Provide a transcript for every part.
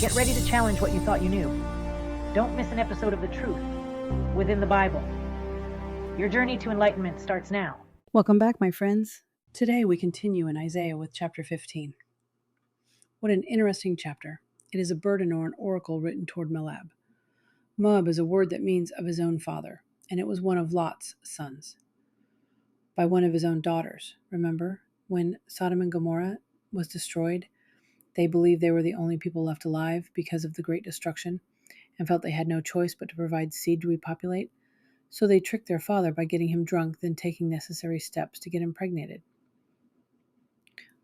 Get ready to challenge what you thought you knew. Don't miss an episode of the truth within the Bible. Your journey to enlightenment starts now. Welcome back, my friends. Today we continue in Isaiah with chapter 15. What an interesting chapter. It is a burden or an oracle written toward Moab. Moab is a word that means of his own father, and it was one of Lot's sons, by one of his own daughters. Remember, when Sodom and Gomorrah was destroyed, they believed they were the only people left alive because of the great destruction, and felt they had no choice but to provide seed to repopulate. So they tricked their father by getting him drunk, then taking necessary steps to get impregnated.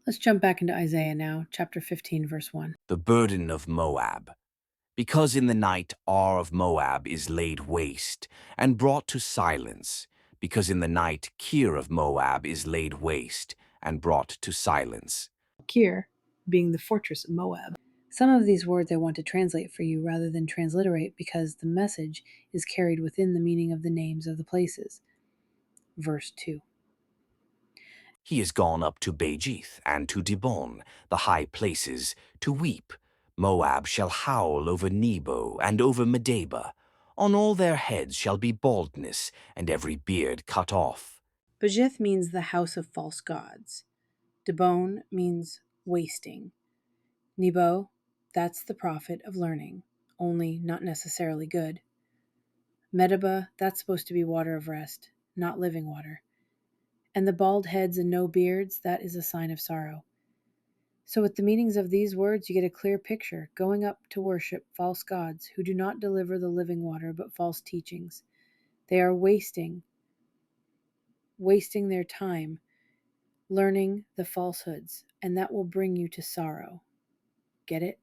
Let's jump back into Isaiah now, chapter 15, verse 1. The burden of Moab. Because in the night Ar of Moab is laid waste, and brought to silence. Because in the night Kir of Moab is laid waste, and brought to silence. Kir being the fortress of Moab. Some of these words I want to translate for you rather than transliterate because the message is carried within the meaning of the names of the places. Verse 2. He is gone up to Bajith and to Dibon, the high places, to weep. Moab shall howl over Nebo and over Medeba. On all their heads shall be baldness, and every beard cut off. Bajith means the house of false gods. Dibon means wasting. Nebo, that's the prophet of learning, only not necessarily good. Medeba, that's supposed to be water of rest, not living water. And the bald heads and no beards, that is a sign of sorrow. So with the meanings of these words, you get a clear picture, going up to worship false gods who do not deliver the living water but false teachings. They are wasting their time learning the falsehoods, and that will bring you to sorrow. Get it?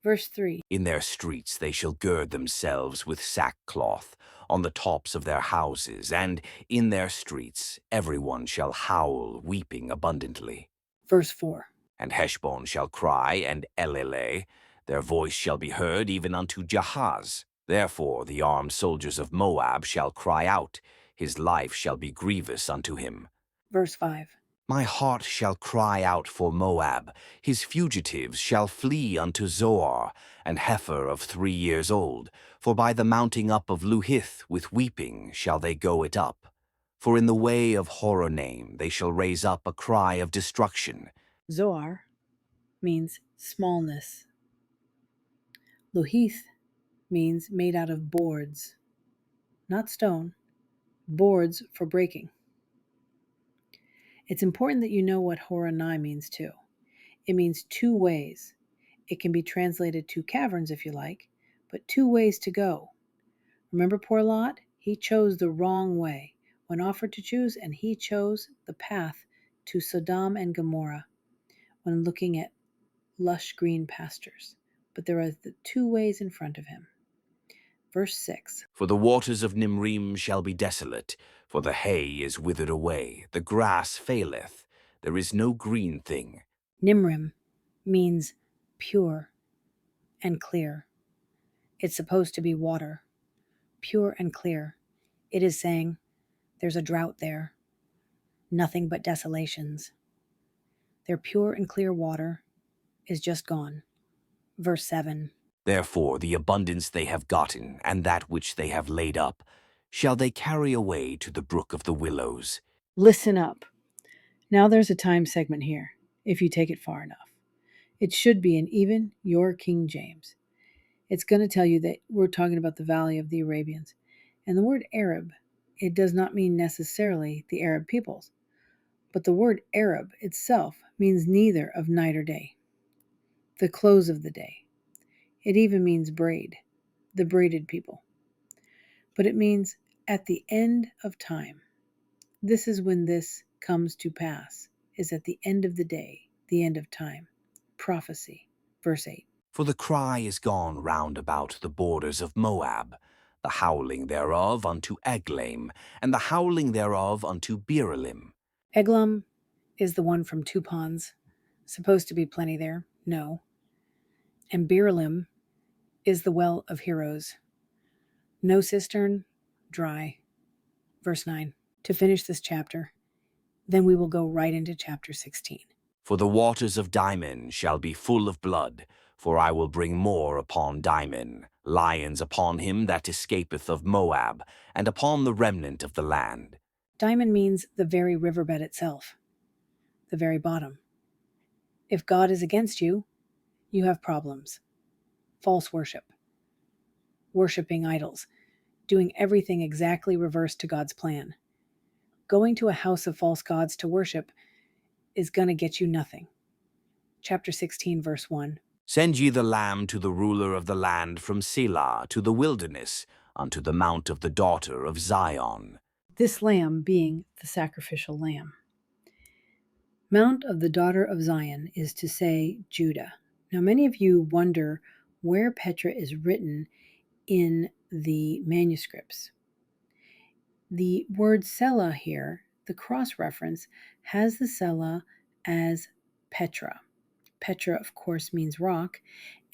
Verse 3. In their streets they shall gird themselves with sackcloth on the tops of their houses, and in their streets everyone shall howl, weeping abundantly. Verse 4. And Heshbon shall cry, and Elele, their voice shall be heard even unto Jahaz. Therefore the armed soldiers of Moab shall cry out, his life shall be grievous unto him. Verse 5. My heart shall cry out for Moab, his fugitives shall flee unto Zoar, an heifer of 3 years old, for by the mounting up of Luhith with weeping shall they go it up. For in the way of Horonaim they shall raise up a cry of destruction. Zoar means smallness. Luhith means made out of boards, not stone, boards for breaking. It's important that you know what Horonaim means too. It means 2 ways. It can be translated 2 caverns if you like, but 2 ways to go. Remember poor Lot? He chose the wrong way when offered to choose, and he chose the path to Sodom and Gomorrah when looking at lush green pastures. But there are the 2 ways in front of him. Verse 6. For the waters of Nimrim shall be desolate, for the hay is withered away, the grass faileth, there is no green thing. Nimrim means pure and clear. It's supposed to be water, pure and clear. It is saying there's a drought there, nothing but desolations. Their pure and clear water is just gone. Verse 7. Therefore the abundance they have gotten, and that which they have laid up, shall they carry away to the brook of the willows. Listen up. Now there's a time segment here, if you take it far enough. It should be in even your King James. It's going to tell you that we're talking about the Valley of the Arabians. And the word Arab, it does not mean necessarily the Arab peoples. But the word Arab itself means neither of night or day, the close of the day. It even means braid, the braided people. But it means at the end of time. This is when this comes to pass, is at the end of the day, the end of time. Prophecy, verse 8. For the cry is gone round about the borders of Moab, the howling thereof unto Eglaim, and the howling thereof unto Beeralim. Eglam is the one from 2 ponds. Supposed to be plenty there. No. And Beeralim is the well of heroes. No cistern, dry. Verse 9. To finish this chapter, then we will go right into chapter 16. For the waters of Diamond shall be full of blood, For I will bring more upon Diamon, lions upon him that escapeth of Moab, and upon the remnant of the land. Diamond means the very riverbed itself, the very bottom. If God is against you, you have problems. False worship, worshiping idols, doing everything exactly reverse to God's plan. Going to a house of false gods to worship is going to get you nothing. Chapter 16, verse 1. Send ye the lamb to the ruler of the land from Selah to the wilderness, unto the mount of the daughter of Zion. This lamb being the sacrificial lamb. Mount of the daughter of Zion is to say Judah. Now, many of you wonder where Petra is written in the manuscripts. The word Selah here, the cross reference, has the Selah as Petra. Petra, of course, means rock,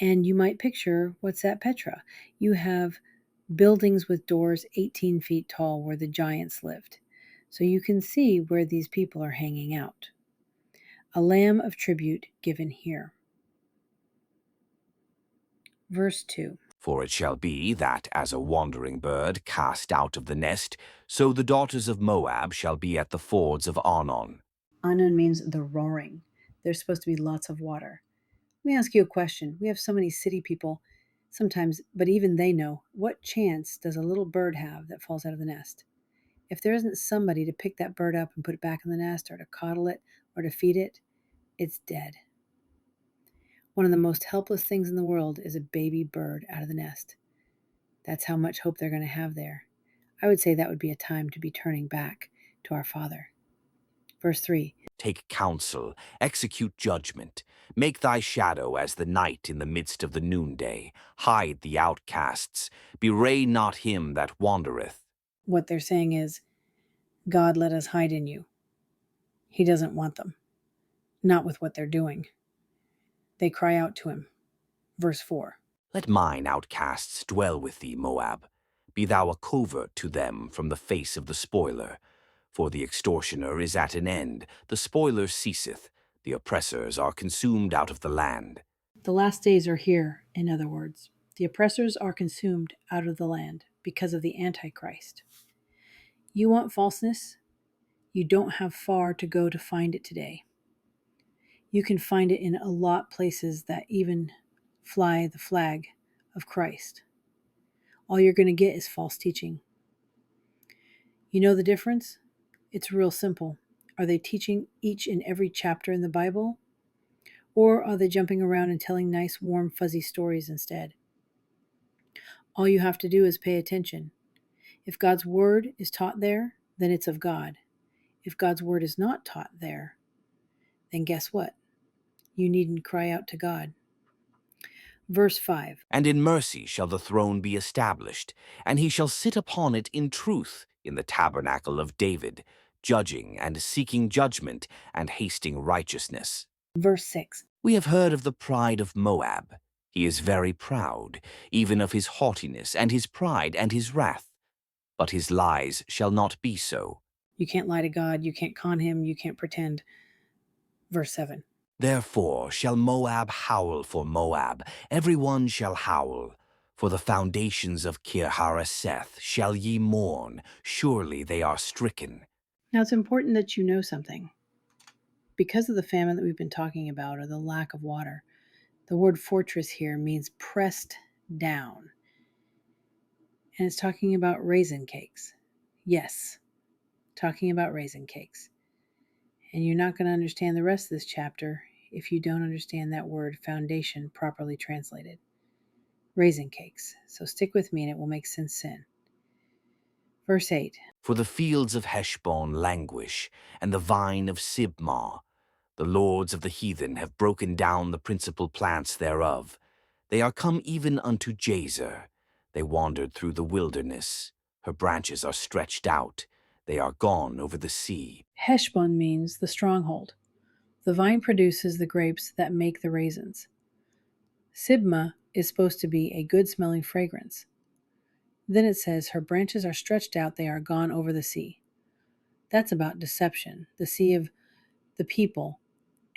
and you might picture what's at Petra. You have buildings with doors 18 feet tall where the giants lived. So you can see where these people are hanging out. A lamb of tribute given here. Verse 2. For it shall be that, as a wandering bird cast out of the nest, so the daughters of Moab shall be at the fords of Arnon. Arnon means the roaring. There's supposed to be lots of water. Let me ask you a question. We have so many city people sometimes, but even they know, what chance does a little bird have that falls out of the nest? If there isn't somebody to pick that bird up and put it back in the nest, or to coddle it, or to feed it, it's dead. One of the most helpless things in the world is a baby bird out of the nest. That's how much hope they're going to have there. I would say that would be a time to be turning back to our Father. Verse 3. Take counsel, execute judgment. Make thy shadow as the night in the midst of the noonday. Hide the outcasts. Bewray not him that wandereth. What they're saying is, God, let us hide in you. He doesn't want them. Not with what they're doing. They cry out to him. Verse 4. Let mine outcasts dwell with thee, Moab. Be thou a covert to them from the face of the spoiler. For the extortioner is at an end, the spoiler ceaseth, the oppressors are consumed out of the land. The last days are here, in other words. The oppressors are consumed out of the land because of the Antichrist. You want falseness? You don't have far to go to find it today. You can find it in a lot places that even fly the flag of Christ. All you're going to get is false teaching. You know the difference? It's real simple. Are they teaching each and every chapter in the Bible? Or are they jumping around and telling nice, warm, fuzzy stories instead? All you have to do is pay attention. If God's word is taught there, then it's of God. If God's word is not taught there, then guess what? You needn't cry out to God. Verse 5. And in mercy shall the throne be established, and he shall sit upon it in truth in the tabernacle of David, judging and seeking judgment and hasting righteousness. Verse 6. We have heard of the pride of Moab. He is very proud, even of his haughtiness and his pride and his wrath. But his lies shall not be so. You can't lie to God. You can't con him. You can't pretend. Verse 7. Therefore shall Moab howl for Moab, every one shall howl. For the foundations of Kir-hareseth shall ye mourn, surely they are stricken. Now it's important that you know something. Because of the famine that we've been talking about, or the lack of water, the word fortress here means pressed down. And it's talking about raisin cakes. Yes, talking about raisin cakes. And you're not going to understand the rest of this chapter if you don't understand that word foundation properly translated. Raisin cakes. So stick with me and it will make sense soon. Verse 8. For the fields of Heshbon languish, and the vine of Sibmah. The lords of the heathen have broken down the principal plants thereof. They are come even unto Jazer. They wandered through the wilderness. Her branches are stretched out. They are gone over the sea. Heshbon means the stronghold. The vine produces the grapes that make the raisins. Sibmah is supposed to be a good-smelling fragrance. Then it says, her branches are stretched out, they are gone over the sea. That's about deception, the sea of the people,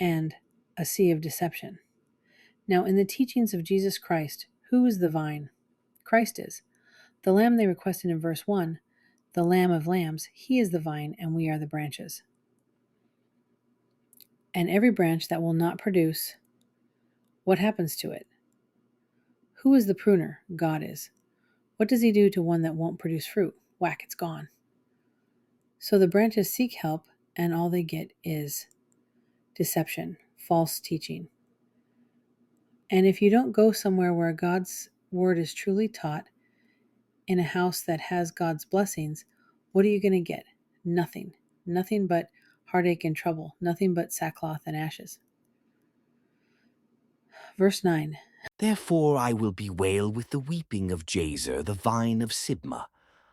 and a sea of deception. Now, in the teachings of Jesus Christ, who is the vine? Christ is. The lamb they requested in verse 1, the Lamb of lambs, he is the vine, and we are the branches. And every branch that will not produce, what happens to it? Who is the pruner? God is. What does he do to one that won't produce fruit? Whack, it's gone. So the branches seek help, and all they get is deception, false teaching. And if you don't go somewhere where God's word is truly taught, in a house that has God's blessings, what are you going to get? Nothing. Nothing but heartache and trouble. Nothing but sackcloth and ashes. Verse 9. Therefore I will bewail with the weeping of Jazer, the vine of Sibmah.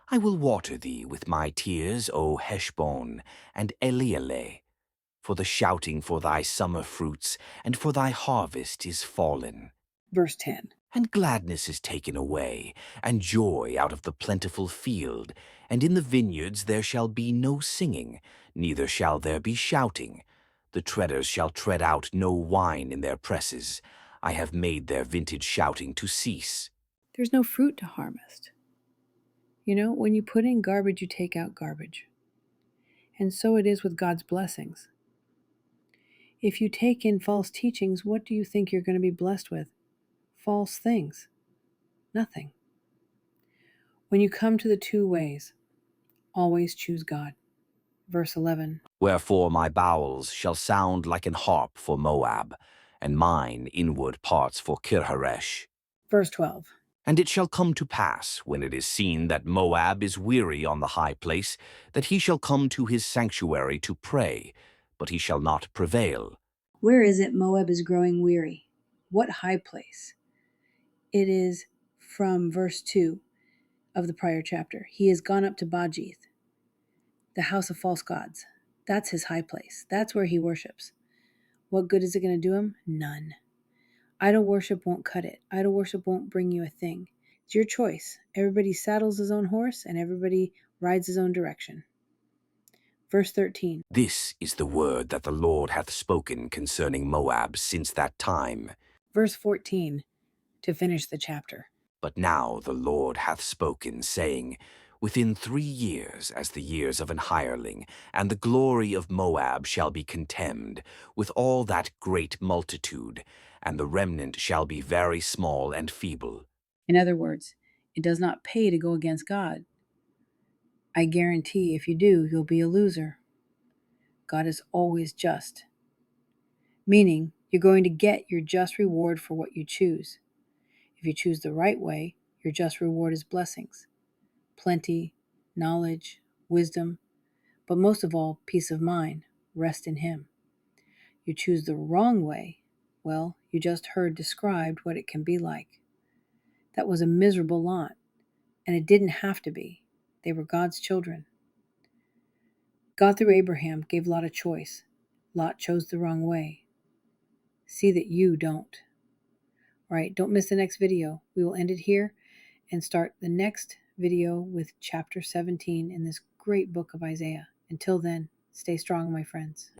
I will water thee with my tears, O Heshbon, and Elealeh. For the shouting for thy summer fruits, and for thy harvest is fallen. Verse 10. And gladness is taken away, and joy out of the plentiful field, and in the vineyards there shall be no singing, neither shall there be shouting. The treaders shall tread out no wine in their presses. I have made their vintage shouting to cease. There's no fruit to harvest. You know, when you put in garbage, you take out garbage. And so it is with God's blessings. If you take in false teachings, what do you think you're going to be blessed with? False things. Nothing. When you come to the two ways, always choose God. Verse 11. Wherefore my bowels shall sound like an harp for Moab, and mine inward parts for Kirharesh. Verse 12. And it shall come to pass, when it is seen that Moab is weary on the high place, that he shall come to his sanctuary to pray, but he shall not prevail. Where is it Moab is growing weary? What high place? It is from verse 2 of the prior chapter. He has gone up to Bajith, the house of false gods. That's his high place. That's where he worships. What good is it going to do him? None. Idol worship won't cut it. Idol worship won't bring you a thing. It's your choice. Everybody saddles his own horse and everybody rides his own direction. Verse 13. This is the word that the Lord hath spoken concerning Moab since that time. Verse 14, to finish the chapter. But now the Lord hath spoken, saying, Within 3 years, as the years of an hireling, and the glory of Moab shall be contemned, with all that great multitude, and the remnant shall be very small and feeble. In other words, it does not pay to go against God. I guarantee if you do, you'll be a loser. God is always just. Meaning, you're going to get your just reward for what you choose. If you choose the right way, your just reward is blessings. Plenty, knowledge, wisdom, but most of all, peace of mind, rest in Him. You choose the wrong way, well, you just heard described what it can be like. That was a miserable lot, and it didn't have to be. They were God's children. God, through Abraham, gave Lot a choice. Lot chose the wrong way. See that you don't. All right, don't miss the next video. We will end it here and start the next video with chapter 17 in this great book of Isaiah. Until then, stay strong, my friends.